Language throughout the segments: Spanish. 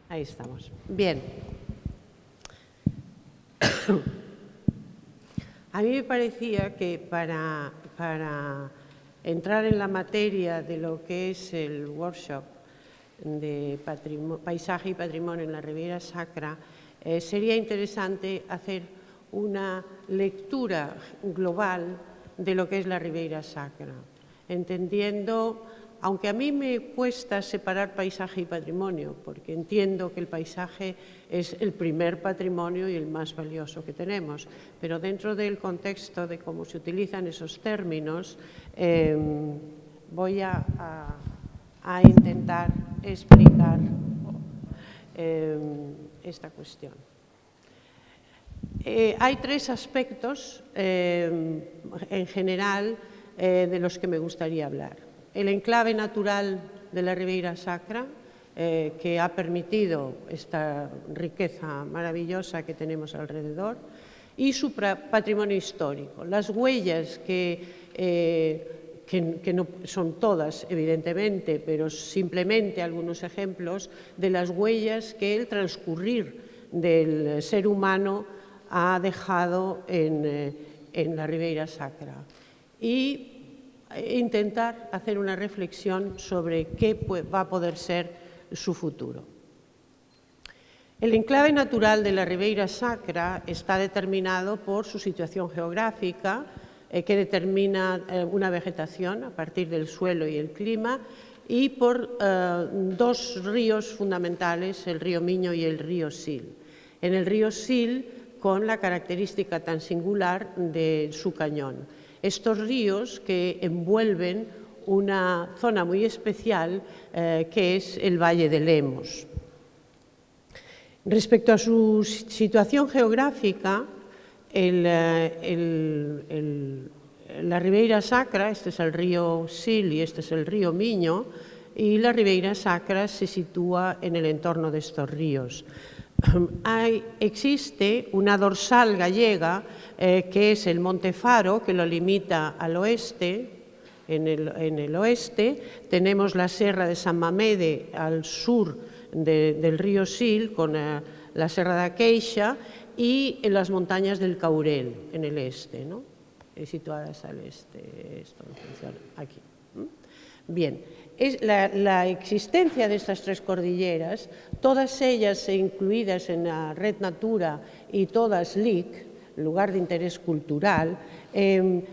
Ahí estamos. Bien. A mí me parecía que para entrar en la materia de lo que es el workshop de paisaje y patrimonio en la Ribeira Sacra, sería interesante hacer una lectura global de lo que es la Ribeira Sacra, entendiendo, aunque a mí me cuesta separar paisaje y patrimonio, porque entiendo que el paisaje es el primer patrimonio y el más valioso que tenemos, pero dentro del contexto de cómo se utilizan esos términos, voy a intentar explicar esta cuestión. Hay tres aspectos en general de los que me gustaría hablar. El enclave natural de la Ribeira Sacra, que ha permitido esta riqueza maravillosa que tenemos alrededor, y su patrimonio histórico, las huellas que no son todas, evidentemente, pero simplemente algunos ejemplos de las huellas que el transcurrir del ser humano ha dejado en la Ribeira Sacra. Y intentar hacer una reflexión sobre qué va a poder ser su futuro. El enclave natural de la Ribeira Sacra está determinado por su situación geográfica, que determina una vegetación a partir del suelo y el clima, y por dos ríos fundamentales, el río Miño y el río Sil. En el río Sil, con la característica tan singular de su cañón. Estos ríos que envuelven una zona muy especial que es el Valle de Lemos. Respecto a su situación geográfica, la Ribeira Sacra, este es el río Sil y este es el río Miño, y la Ribeira Sacra se sitúa en el entorno de estos ríos. Existe una dorsal gallega que es el Monte Faro, que lo limita al oeste. En el oeste tenemos la Serra de San Mamede al sur del río Sil, con la Serra da Queixa, y en las montañas del Caurel, en el este, ¿no? Situadas al este, esto funciona aquí. Bien, la existencia de estas tres cordilleras, todas ellas incluidas en la Red Natura y todas LIC, lugar de interés cultural,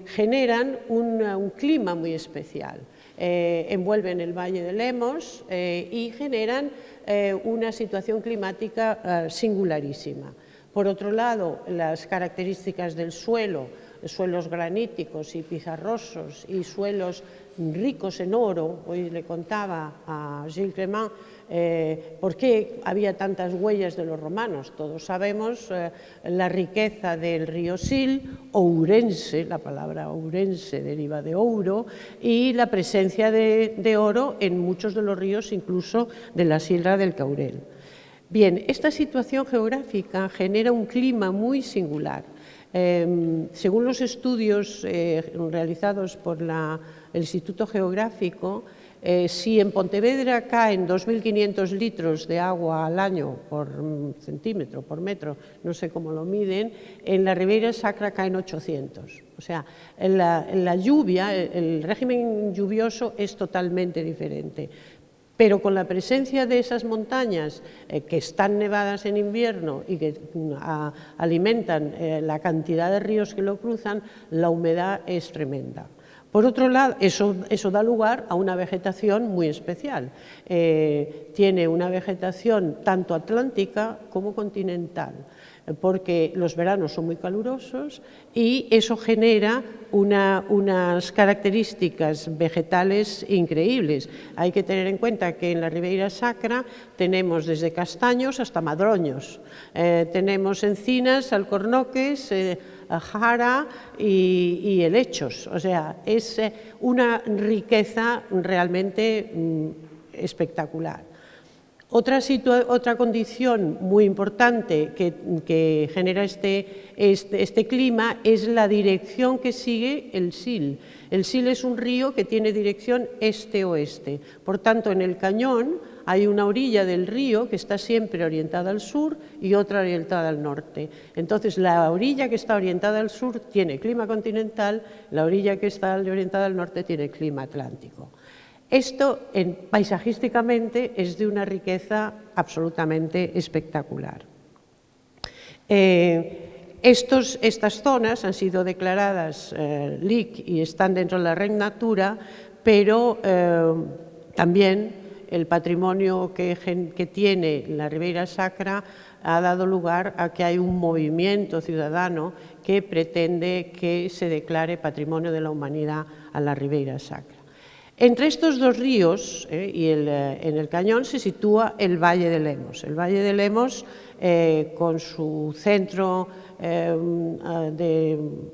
generan un clima muy especial. Envuelven el Valle de Lemos y generan una situación climática singularísima. Por otro lado, las características del suelo, suelos graníticos y pizarrosos y suelos ricos en oro. Hoy le contaba a Gilles Clément por qué había tantas huellas de los romanos. Todos sabemos la riqueza del río Sil, ourense, la palabra ourense deriva de ouro, y la presencia de oro en muchos de los ríos, incluso de la Sierra del Caurel. Bien, esta situación geográfica genera un clima muy singular. Según los estudios realizados por el Instituto Geográfico, si en Pontevedra caen 2.500 litros de agua al año por centímetro, por metro, no sé cómo lo miden, en la Ribeira Sacra caen 800. O sea, la lluvia, el régimen lluvioso es totalmente diferente. Pero con la presencia de esas montañas que están nevadas en invierno y que alimentan la cantidad de ríos que lo cruzan, la humedad es tremenda. Por otro lado, eso da lugar a una vegetación muy especial. Tiene una vegetación tanto atlántica como continental, porque los veranos son muy calurosos y eso genera unas características vegetales increíbles. Hay que tener en cuenta que en la Ribeira Sacra tenemos desde castaños hasta madroños, tenemos encinas, alcornoques, jara y helechos. O sea, es una riqueza realmente espectacular. Otra condición muy importante que genera este clima es la dirección que sigue el Sil. El Sil es un río que tiene dirección este-oeste. Por tanto, en el cañón hay una orilla del río que está siempre orientada al sur y otra orientada al norte. Entonces, la orilla que está orientada al sur tiene clima continental, la orilla que está orientada al norte tiene clima atlántico. Esto, paisajísticamente, es de una riqueza absolutamente espectacular. Estas zonas han sido declaradas LIC y están dentro de la Red Natura, pero también el patrimonio que tiene la Ribeira Sacra ha dado lugar a que hay un movimiento ciudadano que pretende que se declare Patrimonio de la Humanidad a la Ribeira Sacra. Entre estos dos ríos y en el cañón se sitúa el Valle de Lemos. El Valle de Lemos, con su centro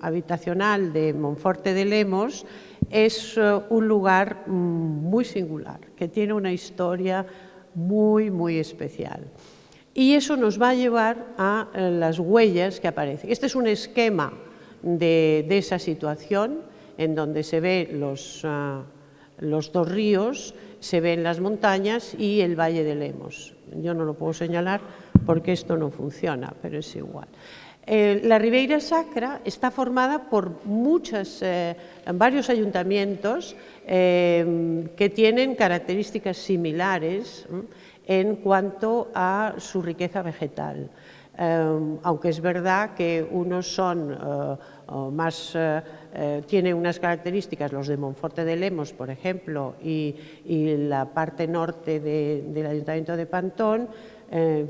habitacional de Monforte de Lemos, es un lugar muy singular, que tiene una historia muy, muy especial. Y eso nos va a llevar a las huellas que aparecen. Este es un esquema de esa situación, en donde se ve los dos ríos, se ven las montañas y el Valle de Lemos. Yo no lo puedo señalar porque esto no funciona, pero es igual. La Ribeira Sacra está formada por varios ayuntamientos que tienen características similares en cuanto a su riqueza vegetal. Aunque es verdad que unos son tienen unas características, los de Monforte de Lemos, por ejemplo, y la parte norte del Ayuntamiento de Pantón,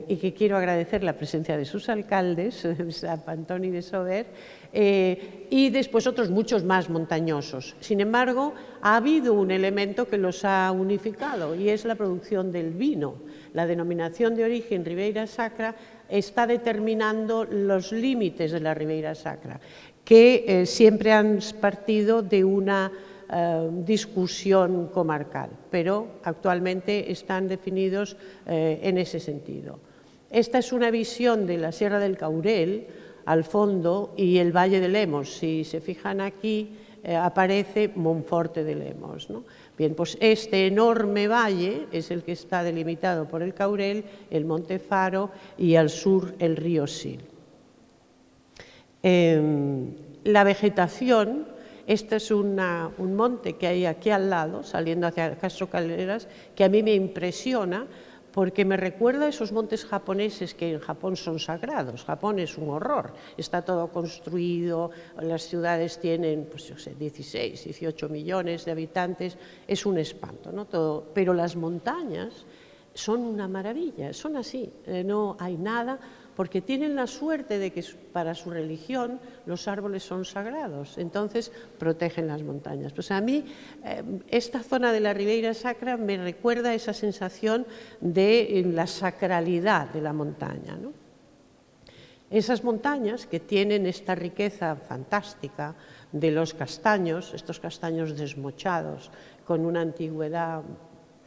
y que quiero agradecer la presencia de sus alcaldes, de Pantón y de Sober, y después otros muchos más montañosos. Sin embargo, ha habido un elemento que los ha unificado y es la producción del vino. La denominación de origen Ribeira Sacra está determinando los límites de la Ribeira Sacra, que siempre han partido de una discusión comarcal, pero actualmente están definidos en ese sentido. Esta es una visión de la Sierra del Caurel al fondo y el Valle de Lemos. Si se fijan aquí, aparece Monforte de Lemos, ¿no? Bien, pues este enorme valle es el que está delimitado por el Caurel, el Monte Faro y al sur el río Sil. La vegetación, este es un monte que hay aquí al lado, saliendo hacia Castro Calderas, que a mí me impresiona porque me recuerda a esos montes japoneses que en Japón son sagrados. Japón es un horror, está todo construido, las ciudades tienen, pues yo sé, 16, 18 millones de habitantes, es un espanto, ¿no? Todo, pero las montañas son una maravilla, son así, no hay nada, porque tienen la suerte de que para su religión los árboles son sagrados, entonces protegen las montañas. Pues a mí esta zona de la Ribeira Sacra me recuerda esa sensación de la sacralidad de la montaña, ¿no? Esas montañas que tienen esta riqueza fantástica de los castaños, estos castaños desmochados con una antigüedad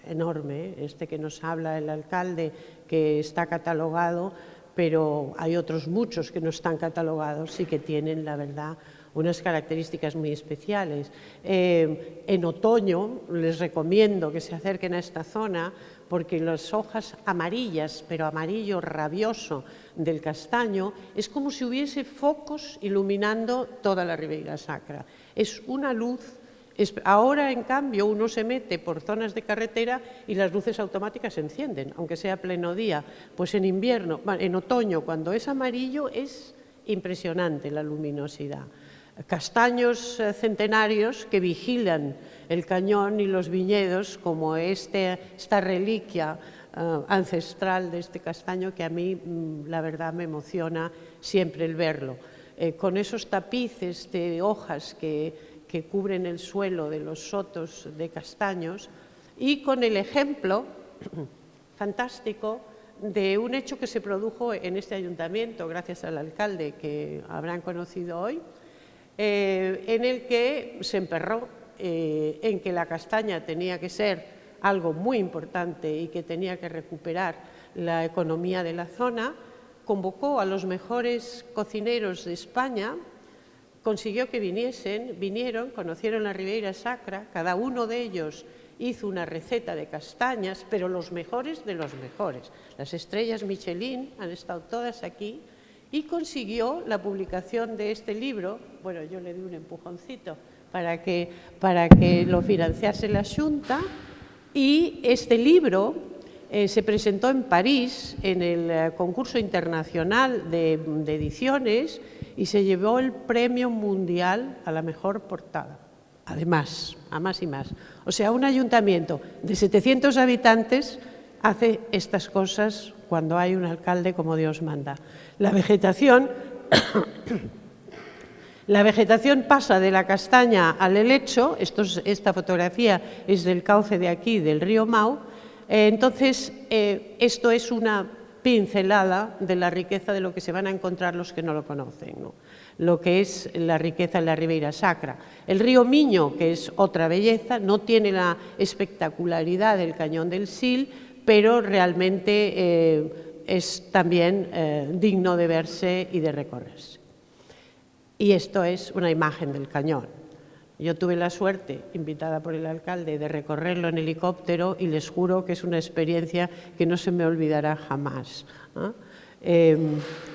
enorme, este que nos habla el alcalde, que está catalogado, pero hay otros muchos que no están catalogados y que tienen, la verdad, unas características muy especiales. En otoño les recomiendo que se acerquen a esta zona porque las hojas amarillas, pero amarillo rabioso del castaño, es como si hubiese focos iluminando toda la Ribeira Sacra. Es una luz. Ahora, en cambio, uno se mete por zonas de carretera y las luces automáticas se encienden, aunque sea pleno día. Pues en invierno, en otoño, cuando es amarillo, es impresionante la luminosidad. Castaños centenarios que vigilan el cañón y los viñedos, como esta reliquia ancestral de este castaño, que a mí, la verdad, me emociona siempre el verlo. Con esos tapices de hojas que cubren el suelo de los sotos de castaños y con el ejemplo fantástico de un hecho que se produjo en este ayuntamiento, gracias al alcalde que habrán conocido hoy, en el que se emperró en que la castaña tenía que ser algo muy importante y que tenía que recuperar la economía de la zona, convocó a los mejores cocineros de España, consiguió que vinieron, conocieron la Ribeira Sacra, cada uno de ellos hizo una receta de castañas, pero los mejores de los mejores. Las estrellas Michelin han estado todas aquí y consiguió la publicación de este libro. Bueno, yo le di un empujoncito para que lo financiase la Xunta, y este libro se presentó en París en el concurso internacional de ediciones y se llevó el premio mundial a la mejor portada. Además, a más y más. O sea, un ayuntamiento de 700 habitantes hace estas cosas cuando hay un alcalde como Dios manda. La vegetación pasa de la castaña al helecho. Esta fotografía es del cauce de aquí, del río Mau. Entonces, esto es una pincelada de la riqueza de lo que se van a encontrar los que no lo conocen, ¿no? Lo que es la riqueza en la Ribeira Sacra. El río Miño, que es otra belleza, no tiene la espectacularidad del Cañón del Sil, pero realmente es también digno de verse y de recorrerse. Y esto es una imagen del cañón. Yo tuve la suerte, invitada por el alcalde, de recorrerlo en helicóptero y les juro que es una experiencia que no se me olvidará jamás, ¿no?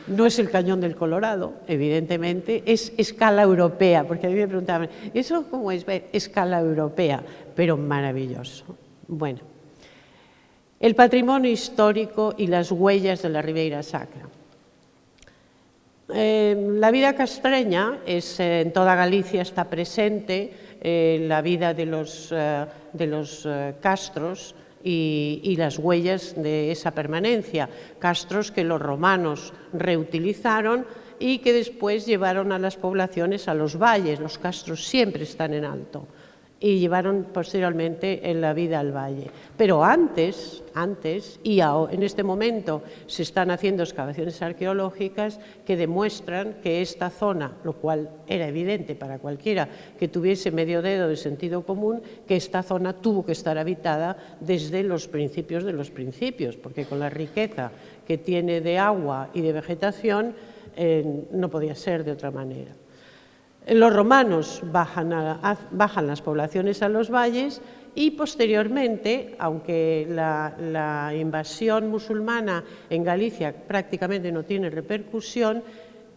No es el Cañón del Colorado, evidentemente, es escala europea, porque a mí me preguntaban, ¿eso cómo es? Escala europea, pero maravilloso. Bueno, el patrimonio histórico y las huellas de la Ribeira Sacra. La vida castreña en toda Galicia está presente, la vida de los castros y las huellas de esa permanencia. Castros que los romanos reutilizaron y que después llevaron a las poblaciones a los valles. Los castros siempre están en alto y llevaron posteriormente en la vida al valle. Pero antes y en este momento se están haciendo excavaciones arqueológicas que demuestran que esta zona, lo cual era evidente para cualquiera que tuviese medio dedo de sentido común, que esta zona tuvo que estar habitada desde los principios de los principios, porque con la riqueza que tiene de agua y de vegetación no podía ser de otra manera. Los romanos bajan las poblaciones a los valles y posteriormente, aunque la invasión musulmana en Galicia prácticamente no tiene repercusión,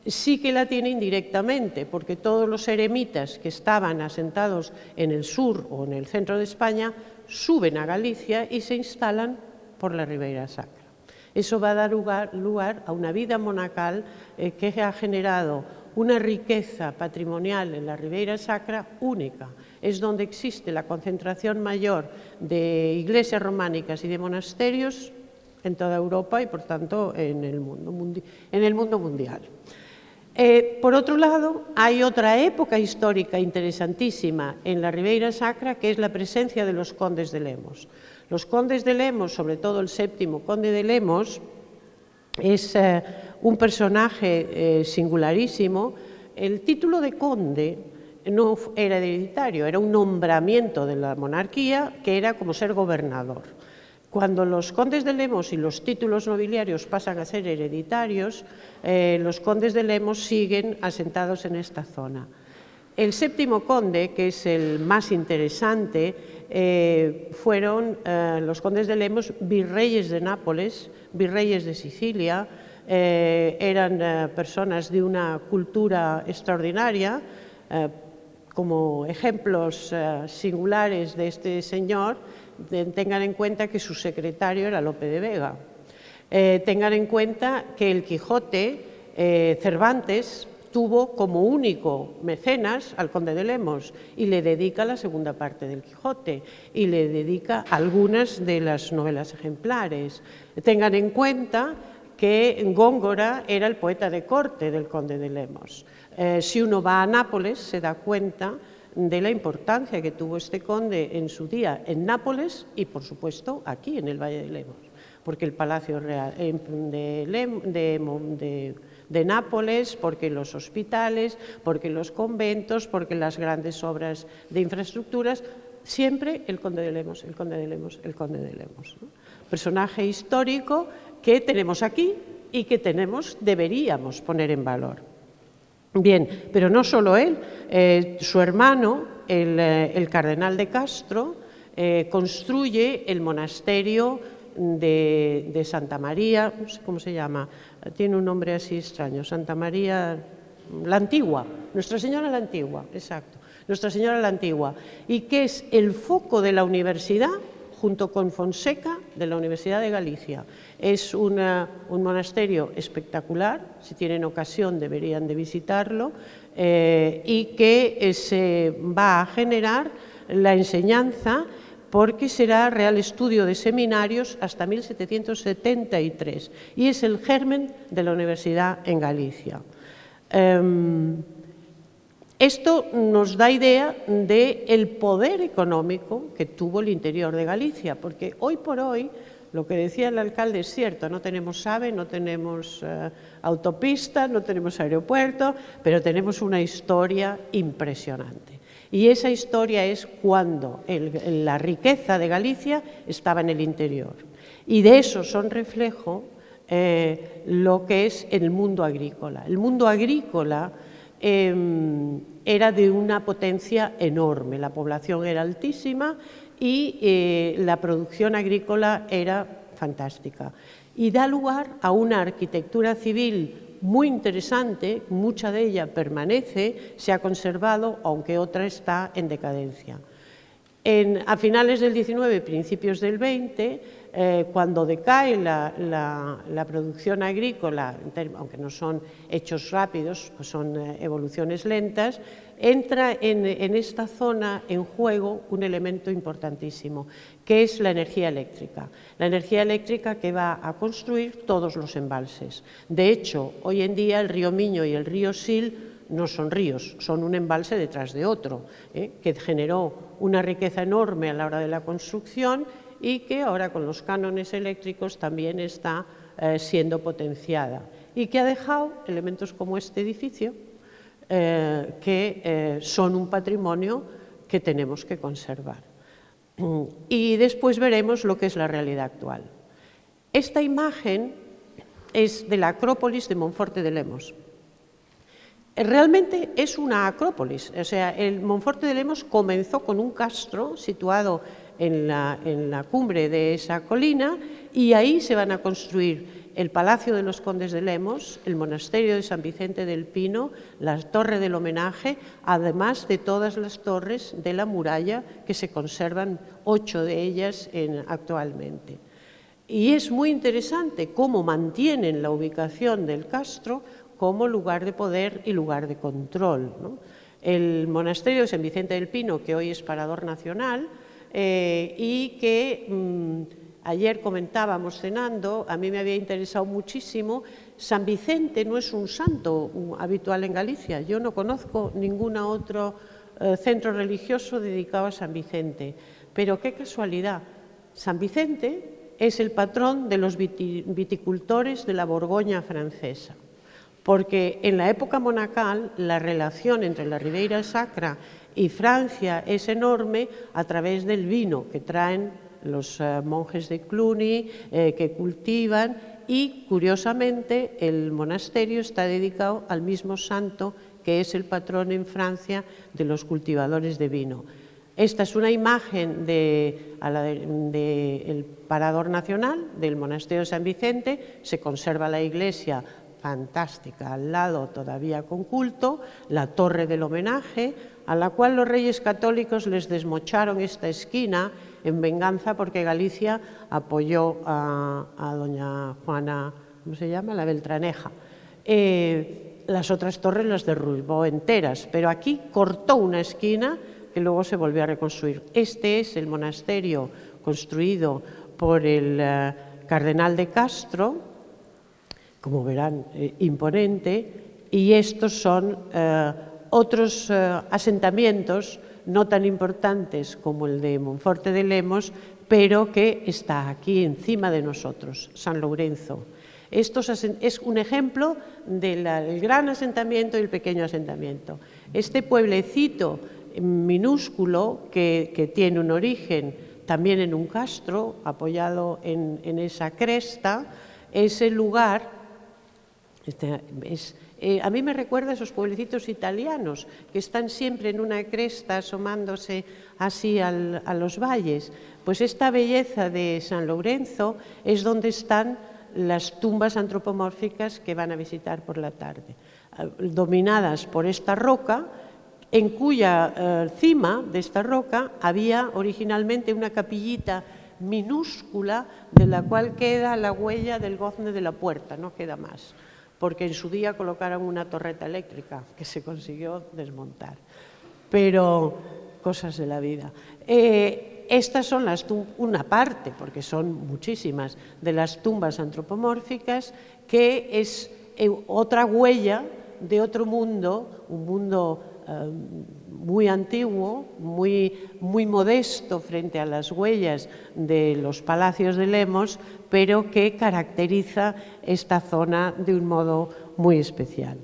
sí que la tiene indirectamente, porque todos los eremitas que estaban asentados en el sur o en el centro de España suben a Galicia y se instalan por la Ribeira Sacra. Eso va a dar lugar a una vida monacal que ha generado una riqueza patrimonial en la Ribeira Sacra única. Es donde existe la concentración mayor de iglesias románicas y de monasterios en toda Europa y, por tanto, en el mundo mundial. Por otro lado, hay otra época histórica interesantísima en la Ribeira Sacra, que es la presencia de los condes de Lemos. Los condes de Lemos, sobre todo el séptimo conde de Lemos, es un personaje singularísimo. El título de conde no era hereditario, era un nombramiento de la monarquía que era como ser gobernador. Cuando los condes de Lemos y los títulos nobiliarios pasan a ser hereditarios, los condes de Lemos siguen asentados en esta zona. El séptimo conde, que es el más interesante, fueron los condes de Lemos, virreyes de Nápoles, virreyes de Sicilia. Eran personas de una cultura extraordinaria. Como ejemplos singulares de este señor, tengan en cuenta que su secretario era Lope de Vega. Tengan en cuenta que el Quijote, Cervantes, tuvo como único mecenas al conde de Lemos y le dedica la segunda parte del Quijote y le dedica algunas de las novelas ejemplares. Tengan en cuenta que Góngora era el poeta de corte del conde de Lemos. Si uno va a Nápoles se da cuenta de la importancia que tuvo este conde en su día en Nápoles y, por supuesto, aquí en el Valle de Lemos, porque el Palacio Real de Nápoles, porque los hospitales, porque los conventos, porque las grandes obras de infraestructuras, siempre el conde de Lemos, el conde de Lemos, el conde de Lemos, ¿no? Personaje histórico que tenemos aquí y que deberíamos poner en valor. Bien, pero no solo él, su hermano, el cardenal de Castro, construye el monasterio de Santa María, no sé cómo se llama, tiene un nombre así extraño, Santa María la Antigua, Nuestra Señora la Antigua, exacto, Nuestra Señora la Antigua, y que es el foco de la universidad, junto con Fonseca, de la Universidad de Galicia. Es un monasterio espectacular, si tienen ocasión deberían de visitarlo, y que se va a generar la enseñanza porque será Real Estudio de Seminarios hasta 1773 y es el germen de la universidad en Galicia. Esto nos da idea del poder económico que tuvo el interior de Galicia, porque hoy por hoy, lo que decía el alcalde es cierto, no tenemos AVE, no tenemos autopista, no tenemos aeropuerto, pero tenemos una historia impresionante. Y esa historia es cuando la riqueza de Galicia estaba en el interior. Y de eso son reflejo lo que es el mundo agrícola. El mundo agrícola era de una potencia enorme, la población era altísima y la producción agrícola era fantástica. Y da lugar a una arquitectura civil muy interesante, mucha de ella permanece, se ha conservado, aunque otra está en decadencia. A finales del XIX, principios del XX, cuando decae la producción agrícola, aunque no son hechos rápidos, son evoluciones lentas, entra en esta zona en juego un elemento importantísimo, que es la energía eléctrica. La energía eléctrica que va a construir todos los embalses. De hecho, hoy en día el río Miño y el río Sil no son ríos, son un embalse detrás de otro, que generó una riqueza enorme a la hora de la construcción y que ahora con los cánones eléctricos también está siendo potenciada y que ha dejado elementos como este edificio que son un patrimonio que tenemos que conservar. Y después veremos lo que es la realidad actual. Esta imagen es de la Acrópolis de Monforte de Lemos. Realmente es una acrópolis, o sea, el Monforte de Lemos comenzó con un castro situado en la cumbre de esa colina y ahí se van a construir el Palacio de los Condes de Lemos, el Monasterio de San Vicente del Pino, la Torre del Homenaje, además de todas las torres de la muralla que se conservan, 8 de ellas actualmente. Y es muy interesante cómo mantienen la ubicación del castro como lugar de poder y lugar de control, ¿no? El monasterio de San Vicente del Pino, que hoy es parador nacional, y que ayer comentábamos cenando, a mí me había interesado muchísimo. San Vicente no es un santo habitual en Galicia, yo no conozco ningún otro centro religioso dedicado a San Vicente, pero qué casualidad, San Vicente es el patrón de los viticultores de la Borgoña francesa, porque en la época monacal la relación entre la Ribeira Sacra y Francia es enorme a través del vino que traen los monjes de Cluny, que cultivan, y curiosamente el monasterio está dedicado al mismo santo que es el patrón en Francia de los cultivadores de vino. Esta es una imagen del parador nacional del monasterio de San Vicente, se conserva la iglesia fantástica, al lado todavía con culto, la Torre del Homenaje, a la cual los reyes católicos les desmocharon esta esquina en venganza porque Galicia apoyó a doña Juana, ¿cómo se llama?, la Beltraneja. Las otras torres las derribó enteras, pero aquí cortó una esquina que luego se volvió a reconstruir. Este es el monasterio construido por el cardenal de Castro, como verán, imponente, y estos son otros asentamientos no tan importantes como el de Monforte de Lemos, pero que está aquí encima de nosotros, San Lourenzo. Esto es un ejemplo del gran asentamiento y el pequeño asentamiento. Este pueblecito minúsculo que tiene un origen también en un castro, apoyado en esa cresta. Ese lugar a mí me recuerda a esos pueblecitos italianos que están siempre en una cresta asomándose así a los valles. Pues esta belleza de San Lorenzo es donde están las tumbas antropomórficas que van a visitar por la tarde, dominadas por esta roca, en cuya cima de esta roca había originalmente una capillita minúscula de la cual queda la huella del gozne de la puerta, no queda más, porque en su día colocaron una torreta eléctrica que se consiguió desmontar. Pero cosas de la vida. Estas son una parte, porque son muchísimas, de las tumbas antropomórficas, que es otra huella de otro mundo, un mundo muy antiguo, muy modesto frente a las huellas de los palacios de Lemos, pero que caracteriza esta zona de un modo muy especial.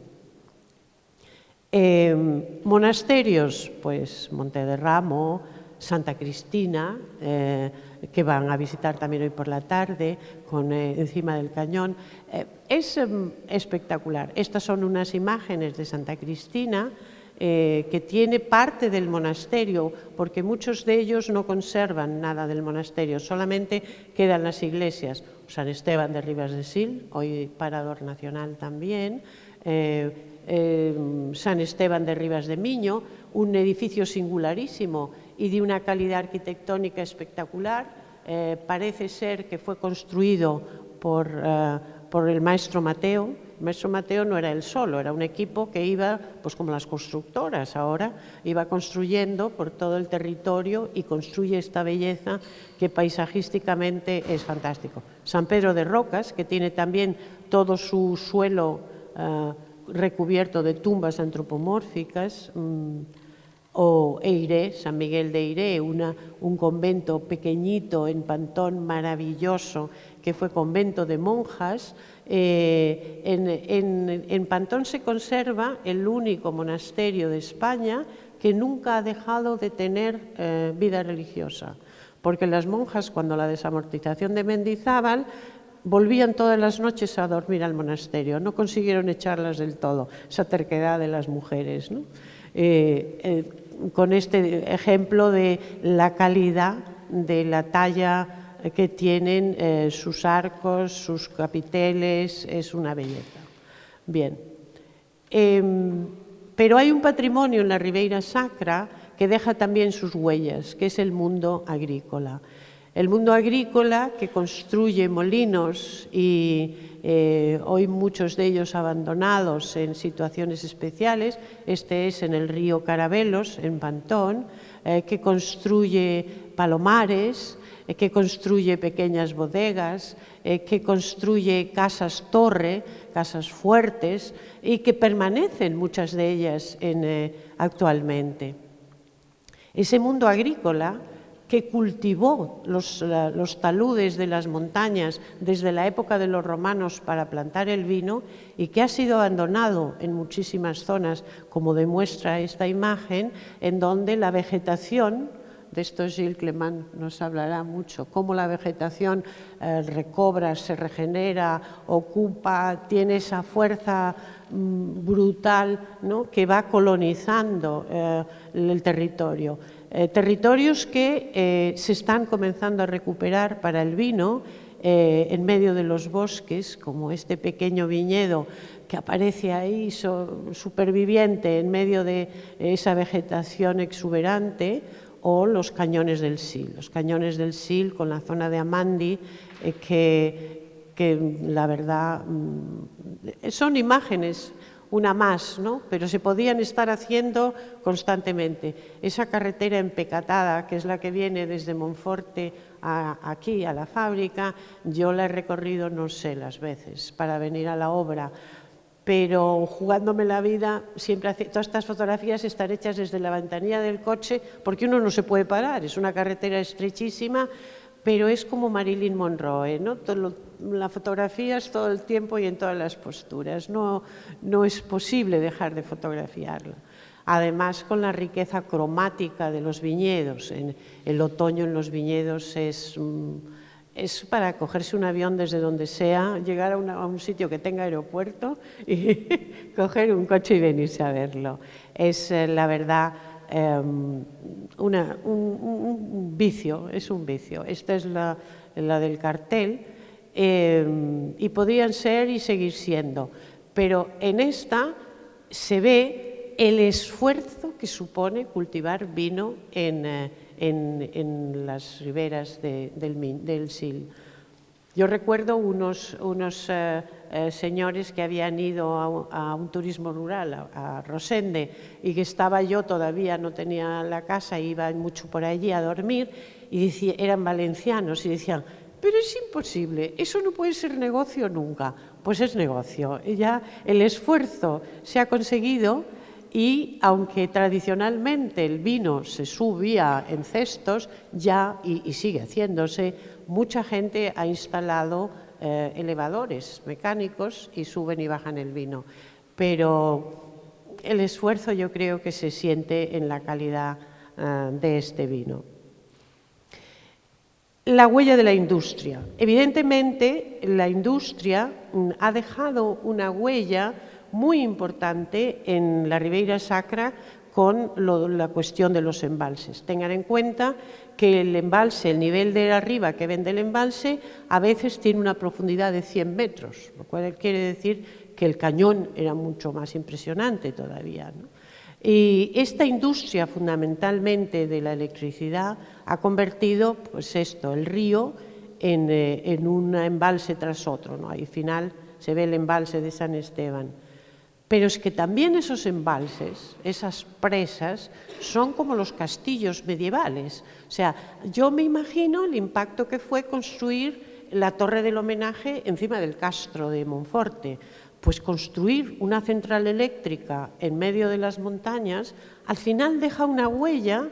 Monasterios, pues Monte de Ramo, Santa Cristina, que van a visitar también hoy por la tarde, encima del cañón. Es espectacular. Estas son unas imágenes de Santa Cristina que tiene parte del monasterio, porque muchos de ellos no conservan nada del monasterio, solamente quedan las iglesias. San Esteban de Ribas de Sil, hoy parador nacional también, San Esteban de Ribas de Miño, un edificio singularísimo y de una calidad arquitectónica espectacular. Parece ser que fue construido por el maestro Mateo. El maestro Mateo no era él solo, era un equipo que iba, pues como las constructoras ahora, iba construyendo por todo el territorio y construye esta belleza que paisajísticamente es fantástico. San Pedro de Rocas, que tiene también todo su suelo recubierto de tumbas antropomórficas, o Eiré, San Miguel de Eiré, un convento pequeñito en Pantón maravilloso, que fue convento de monjas. En Pantón se conserva el único monasterio de España que nunca ha dejado de tener vida religiosa, porque las monjas, cuando la desamortización de Mendizábal, volvían todas las noches a dormir al monasterio, no consiguieron echarlas del todo, esa terquedad de las mujeres, ¿no? Con este ejemplo de la calidad de la talla que tienen sus arcos, sus capiteles, es una belleza. Bien, pero hay un patrimonio en la Ribeira Sacra que deja también sus huellas, que es el mundo agrícola. El mundo agrícola que construye molinos y hoy muchos de ellos abandonados en situaciones especiales. Este es en el río Carabelos, en Pantón, que construye palomares, que construye pequeñas bodegas, que construye casas torre, casas fuertes y que permanecen muchas de ellas actualmente. Ese mundo agrícola que cultivó los taludes de las montañas desde la época de los romanos para plantar el vino y que ha sido abandonado en muchísimas zonas, como demuestra esta imagen, en donde la vegetación, de esto Gilles Clement nos hablará mucho, cómo la vegetación recobra, se regenera, ocupa, tiene esa fuerza brutal, ¿no?, que va colonizando el territorio. Territorios que se están comenzando a recuperar para el vino en medio de los bosques, como este pequeño viñedo que aparece ahí superviviente en medio de esa vegetación exuberante, o los cañones del Sil. Los cañones del Sil con la zona de Amandi, que la verdad son imágenes, una más, ¿no?, pero se podían estar haciendo constantemente. Esa carretera empecatada, que es la que viene desde Monforte aquí, a la fábrica, yo la he recorrido no sé las veces para venir a la obra, pero jugándome la vida, siempre todas estas fotografías están hechas desde la ventanilla del coche, porque uno no se puede parar, es una carretera estrechísima, pero es como Marilyn Monroe, ¿no? La fotografía es todo el tiempo y en todas las posturas, no es posible dejar de fotografiarla. además con la riqueza cromática de los viñedos. El otoño en los viñedos es para cogerse un avión desde donde sea, llegar a un sitio que tenga aeropuerto y coger un coche y venirse a verlo. Es, la verdad, un vicio, es un vicio. Esta es la del cartel, y podrían ser y seguir siendo, pero en esta se ve el esfuerzo que supone cultivar vino en las riberas del Sil. Yo recuerdo unos señores que habían ido a un turismo rural, a Rosende, y que estaba yo todavía, no tenía la casa, iba mucho por allí a dormir, y eran valencianos, y decían: pero es imposible, eso no puede ser negocio nunca. Pues es negocio, ya el esfuerzo se ha conseguido, y aunque tradicionalmente el vino se subía en cestos, ya, y sigue haciéndose, mucha gente ha instalado elevadores mecánicos y suben y bajan el vino. Pero el esfuerzo yo creo que se siente en la calidad de este vino. La huella de la industria. Evidentemente, la industria ha dejado una huella muy importante en la Ribeira Sacra con la cuestión de los embalses. Tengan en cuenta que el embalse, el nivel de arriba que ven del embalse, a veces tiene una profundidad de 100 metros, lo cual quiere decir que el cañón era mucho más impresionante todavía, ¿no? Y esta industria, fundamentalmente de la electricidad, ha convertido, pues esto, el río en un embalse tras otro, ¿no? Ahí al final se ve el embalse de San Esteban. Pero es que también esos embalses, esas presas, son como los castillos medievales. O sea, yo me imagino el impacto que fue construir la Torre del Homenaje encima del Castro de Monforte. Pues construir una central eléctrica en medio de las montañas, al final deja una huella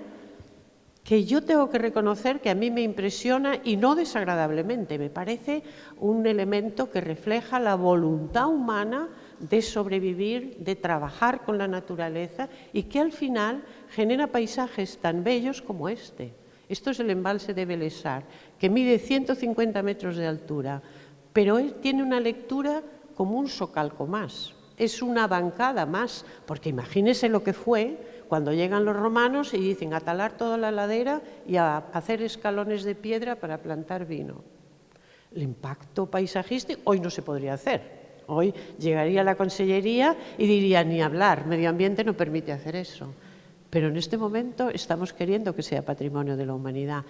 que yo tengo que reconocer que a mí me impresiona, y no desagradablemente. Me parece un elemento que refleja la voluntad humana de sobrevivir, de trabajar con la naturaleza, y que al final genera paisajes tan bellos como este. Esto es el embalse de Belesar, que mide 150 metros de altura, pero tiene una lectura como un socalco más, es una bancada más, porque imagínese lo que fue cuando llegan los romanos y dicen a talar toda la ladera y a hacer escalones de piedra para plantar vino. El impacto paisajístico hoy no se podría hacer. Hoy llegaría la Consellería y diría: ni hablar, medio ambiente no permite hacer eso. Pero en este momento estamos queriendo que sea patrimonio de la humanidad.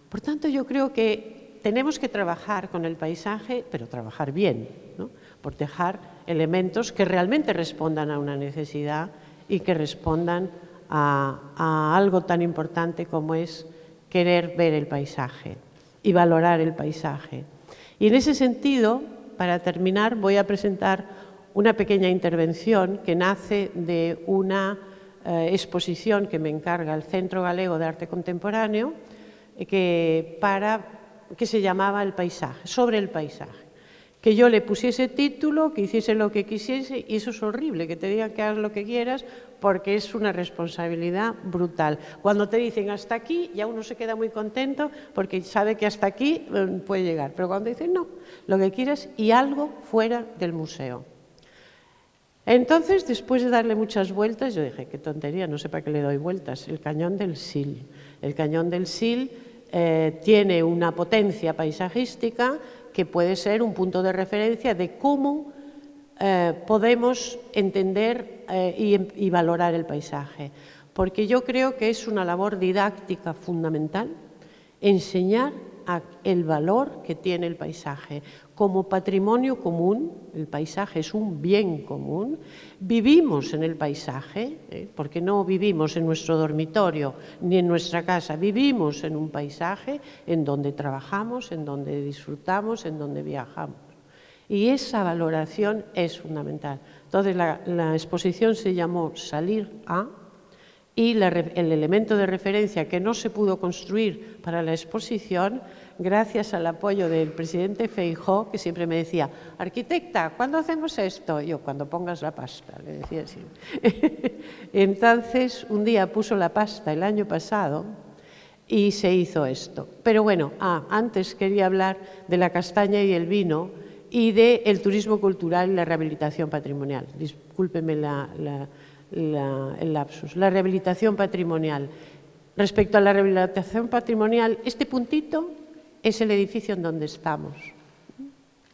Por tanto, yo creo que tenemos que trabajar con el paisaje, pero trabajar bien, ¿no? Por dejar elementos que realmente respondan a una necesidad y que respondan a algo tan importante como es querer ver el paisaje y valorar el paisaje. Y en ese sentido, para terminar, voy a presentar una pequeña intervención que nace de una exposición que me encarga el Centro Galego de Arte Contemporáneo, que se llamaba El paisaje, sobre el paisaje. Que yo le pusiese título, que hiciese lo que quisiese, y eso es horrible, que te digan que hagas lo que quieras, porque es una responsabilidad brutal. Cuando te dicen hasta aquí, ya uno se queda muy contento porque sabe que hasta aquí puede llegar, pero cuando dicen no, lo que quieras y algo fuera del museo. Entonces, después de darle muchas vueltas, yo dije: qué tontería, no sé para qué le doy vueltas. El cañón del Sil. El cañón del Sil tiene una potencia paisajística que puede ser un punto de referencia de cómo podemos entender y valorar el paisaje. Porque yo creo que es una labor didáctica fundamental enseñar el valor que tiene el paisaje. Como patrimonio común, el paisaje es un bien común, vivimos en el paisaje, porque no vivimos en nuestro dormitorio ni en nuestra casa, vivimos en un paisaje en donde trabajamos, en donde disfrutamos, en donde viajamos. Y esa valoración es fundamental. Entonces la exposición se llamó Salir a, y el elemento de referencia que no se pudo construir para la exposición, gracias al apoyo del presidente Feijóo, que siempre me decía, arquitecta, ¿cuándo hacemos esto? Yo, cuando pongas la pasta, le decía así. Entonces, un día puso la pasta el año pasado y se hizo esto. Pero bueno, antes quería hablar de la castaña y el vino y del turismo cultural y la rehabilitación patrimonial. Discúlpeme el lapsus. La rehabilitación patrimonial. Respecto a la rehabilitación patrimonial, este puntito es el edificio en donde estamos,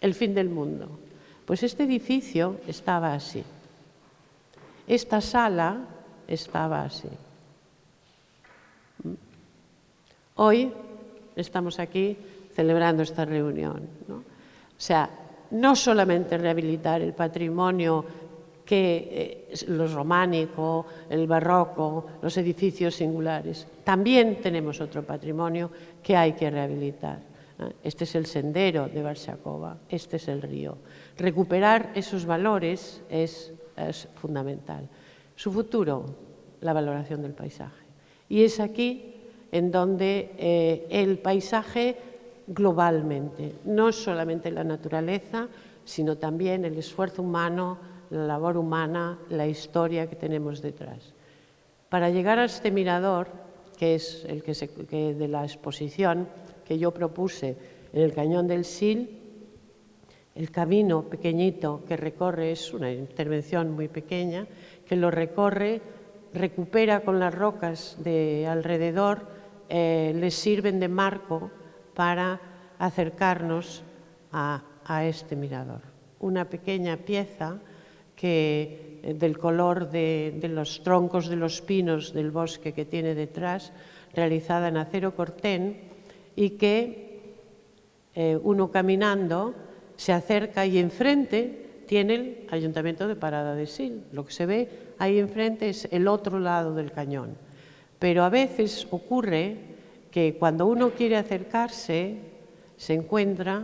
el fin del mundo. Pues este edificio estaba así. Esta sala estaba así. Hoy estamos aquí celebrando esta reunión, ¿no? O sea, no solamente rehabilitar el patrimonio que lo románico, el barroco, los edificios singulares. También tenemos otro patrimonio que hay que rehabilitar. Este es el sendero de Valsacova, este es el río. Recuperar esos valores es fundamental. Su futuro, la valoración del paisaje. Y es aquí en donde el paisaje globalmente, no solamente la naturaleza, sino también el esfuerzo humano, la labor humana, la historia que tenemos detrás. Para llegar a este mirador, que es el que de la exposición que yo propuse en el Cañón del Sil, el camino pequeñito que recorre, es una intervención muy pequeña, que lo recorre, recupera con las rocas de alrededor, les sirven de marco para acercarnos a este mirador. Una pequeña pieza del color de los troncos de los pinos del bosque que tiene detrás, realizada en acero cortén, y que uno caminando se acerca y enfrente tiene el Ayuntamiento de Parada de Sil. Lo que se ve ahí enfrente es el otro lado del cañón. Pero a veces ocurre que cuando uno quiere acercarse se encuentra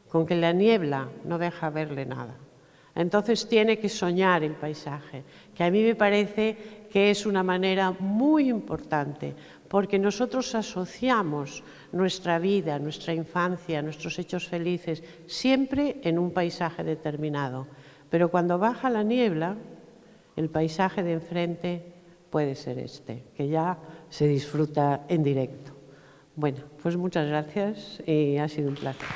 con que la niebla no deja verle nada. Entonces tiene que soñar el paisaje, que a mí me parece que es una manera muy importante, porque nosotros asociamos nuestra vida, nuestra infancia, nuestros hechos felices, siempre en un paisaje determinado. Pero cuando baja la niebla, el paisaje de enfrente puede ser este, que ya se disfruta en directo. Bueno, pues muchas gracias y ha sido un placer.